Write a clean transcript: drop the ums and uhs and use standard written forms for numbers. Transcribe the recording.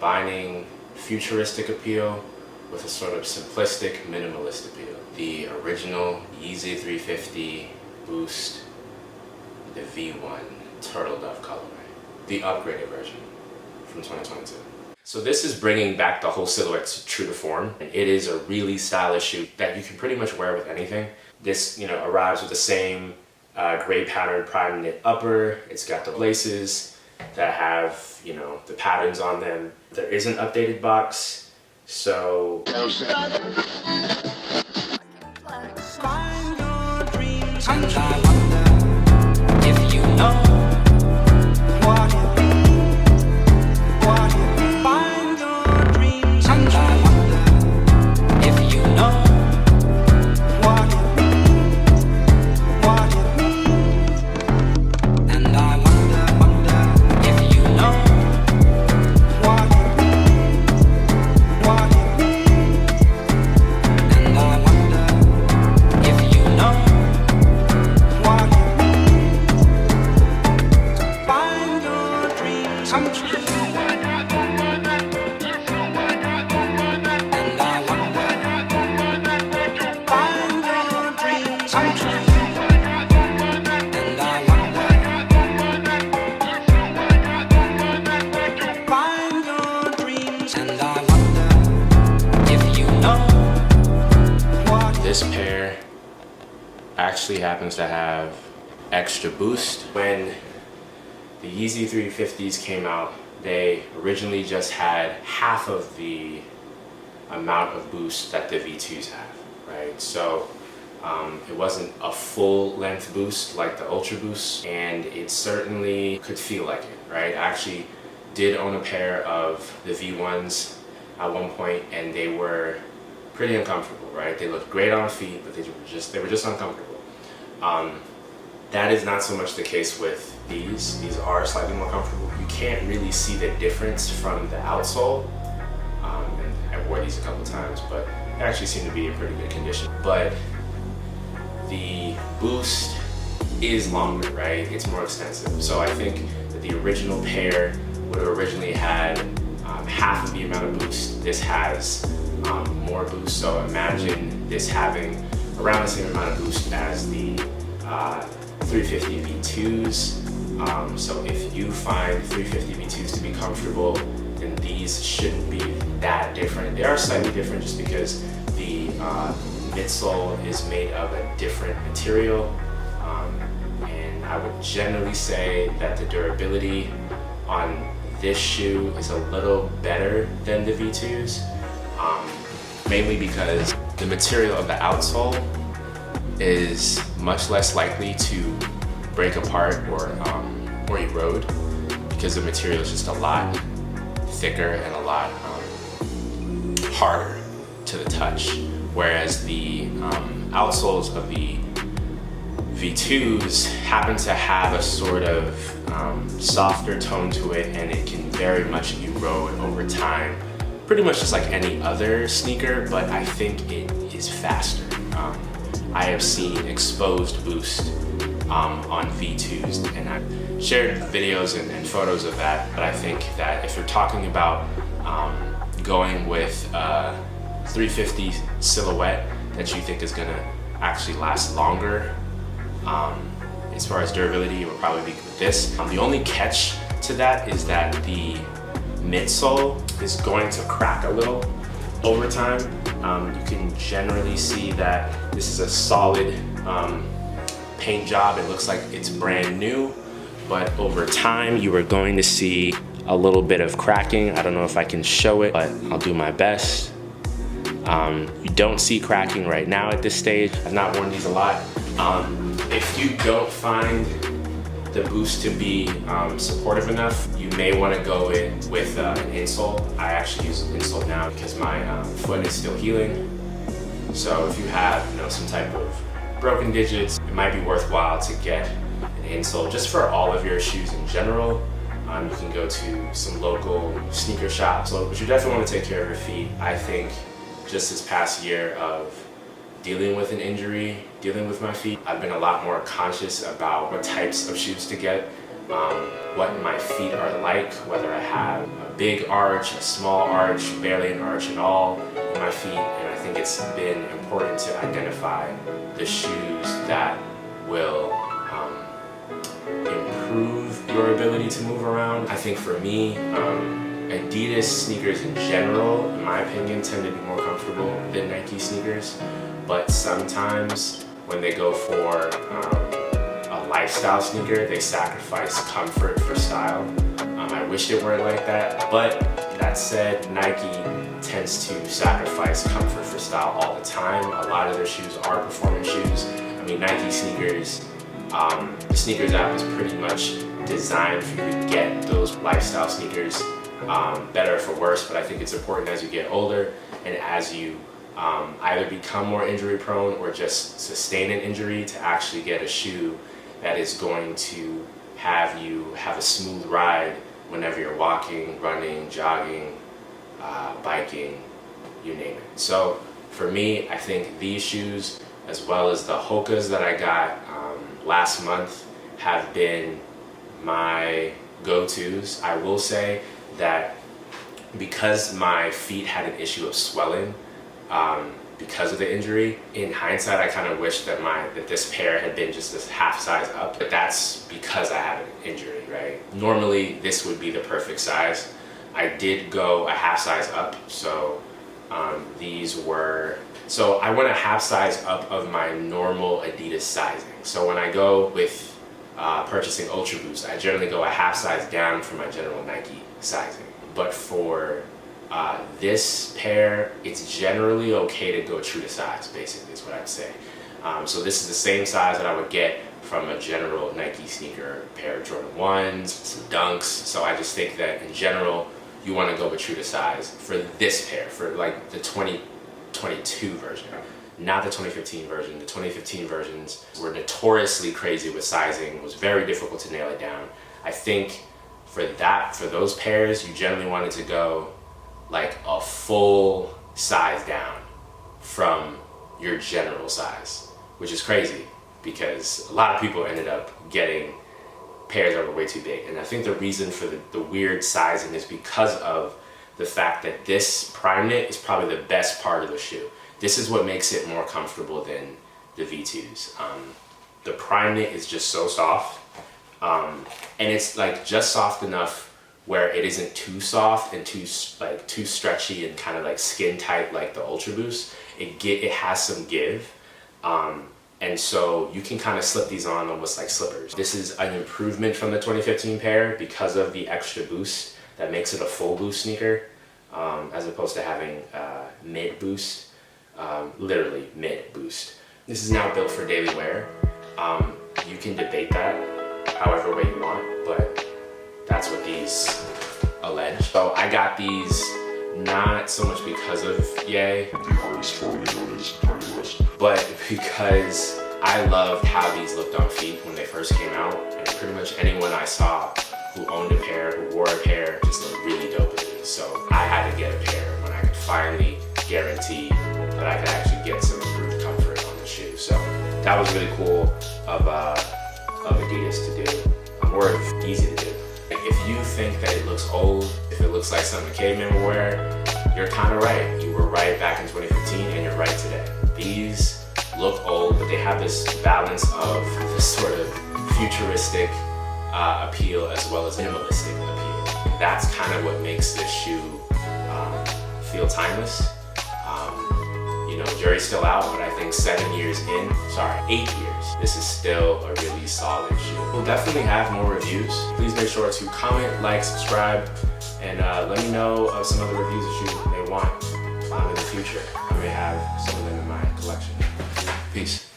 combining futuristic appeal with a sort of simplistic minimalist appeal. The original Yeezy 350 Boost, the V1 Turtledove colorway, the upgraded version from 2022. So this is bringing back the whole silhouette true to form. It is a really stylish shoe that you can pretty much wear with anything. This, arrives with the same gray patterned prime knit upper. It's got the laces that have, the patterns on them. There is an updated box, so this pair actually happens to have extra boost. When the Yeezy 350s came out, they originally just had half of the amount of boost that the V2s have, right? So it wasn't a full length boost like the Ultra Boost, and it certainly could feel like it, right? I actually did own a pair of the V1s at one point, and they were pretty uncomfortable, right? They looked great on feet, but they were just uncomfortable. That is not so much the case with these. These are slightly more comfortable. You can't really see the difference from the outsole. And I wore these a couple times, but they actually seem to be in pretty good condition. But the Boost is longer, right? It's more extensive. So I think that the original pair would have originally had half of the amount of boost. This has more boost, so imagine this having around the same amount of boost as the 350 V2s. So if you find 350 V2s to be comfortable, then these shouldn't be that different. They are slightly different just because the midsole is made of a different material, and I would generally say that the durability on this shoe is a little better than the V2s, mainly because the material of the outsole is much less likely to break apart or erode, because the material is just a lot thicker and a lot harder to the touch, whereas the outsoles of the V2s happen to have a sort of softer tone to it, and it can very much erode over time, pretty much just like any other sneaker, but I think it is faster. I have seen exposed boost on V2s, and I've shared videos and photos of that, but I think that if you're talking about going with a 350 silhouette that you think is gonna actually last longer, as far as durability, it would probably be with this. The only catch to that is that the midsole is going to crack a little over time. You can generally see that this is a solid paint job. It looks like it's brand new, but over time you are going to see a little bit of cracking. I don't know if I can show it, but I'll do my best. You don't see cracking right now at this stage. I've not worn these a lot. If you don't find the boost to be supportive enough, you may want to go in with an insole. I actually use an insole now because my foot is still healing. So if you have some type of broken digits, it might be worthwhile to get an insole just for all of your shoes in general. You can go to some local sneaker shops, but you definitely want to take care of your feet. I think just this past year of dealing with an injury, dealing with my feet, I've been a lot more conscious about what types of shoes to get what my feet are like, whether I have a big arch, a small arch, barely an arch at all in my feet. And I think it's been important to identify the shoes that will improve your ability to move around. I think for me, Adidas sneakers in general, in my opinion, tend to be more comfortable than Nike sneakers. But sometimes when they go for a lifestyle sneaker, they sacrifice comfort for style. I wish it weren't like that, but that said, Nike tends to sacrifice comfort for style all the time. A lot of their shoes are performance shoes. I mean, Nike sneakers, the sneakers app is pretty much designed for you to get those lifestyle sneakers, better for worse, but I think it's important as you get older and as you either become more injury prone or just sustain an injury to actually get a shoe that is going to have you have a smooth ride whenever you're walking, running, jogging, biking, you name it. So for me, I think these shoes, as well as the Hokas that I got last month, have been my go-tos. I will say that because my feet had an issue of swelling because of the injury, in hindsight I kind of wish that this pair had been just a half size up, but that's because I had an injury, right? Normally this would be the perfect size. I did go a half size up, so I went a half size up of my normal Adidas sizing. So when I go with purchasing Ultra Boost, I generally go a half size down from my general Nike sizing. But for this pair, it's generally okay to go true to size, basically, is what I'd say. So this is the same size that I would get from a general Nike sneaker, a pair of Jordan 1s, some Dunks. So I just think that in general, you want to go with true to size for this pair, for like the 2022 version. Not the 2015 version. The 2015 versions were notoriously crazy with sizing. It was very difficult to nail it down. I think for those pairs, you generally wanted to go like a full size down from your general size, which is crazy because a lot of people ended up getting pairs that were way too big. And I think the reason for the weird sizing is because of the fact that this primeknit is probably the best part of the shoe. This is what makes it more comfortable than the V2s. The primeknit is just so soft, and it's like just soft enough where it isn't too soft and too stretchy and kind of like skin tight like the Ultra Boost. It has some give, and so you can kind of slip these on almost like slippers. This is an improvement from the 2015 pair because of the extra boost that makes it a full boost sneaker, as opposed to having mid boost. Literally mid boost. This is now built for daily wear. You can debate that however way you want, but that's what these allege. So I got these not so much because of Ye, but because I loved how these looked on feet when they first came out, and pretty much anyone I saw who owned a pair, who wore a pair, just looked really dope in these. So I had to get a pair when I could finally guarantee that I could actually get some improved comfort on the shoe. So that was really cool of Adidas to do, or easy to do. If you think that it looks old, if it looks like something cavemen would wear, you're kind of right. You were right back in 2015 and you're right today. These look old, but they have this balance of this sort of futuristic appeal as well as minimalistic appeal. That's kind of what makes this shoe feel timeless. You know, jury's still out, but I think 8 years, this is still a really solid shoe. We'll definitely have more reviews. Please make sure to comment, like, subscribe, and let me know of some other reviews that you may want in the future. I may have some of them in my collection. Peace.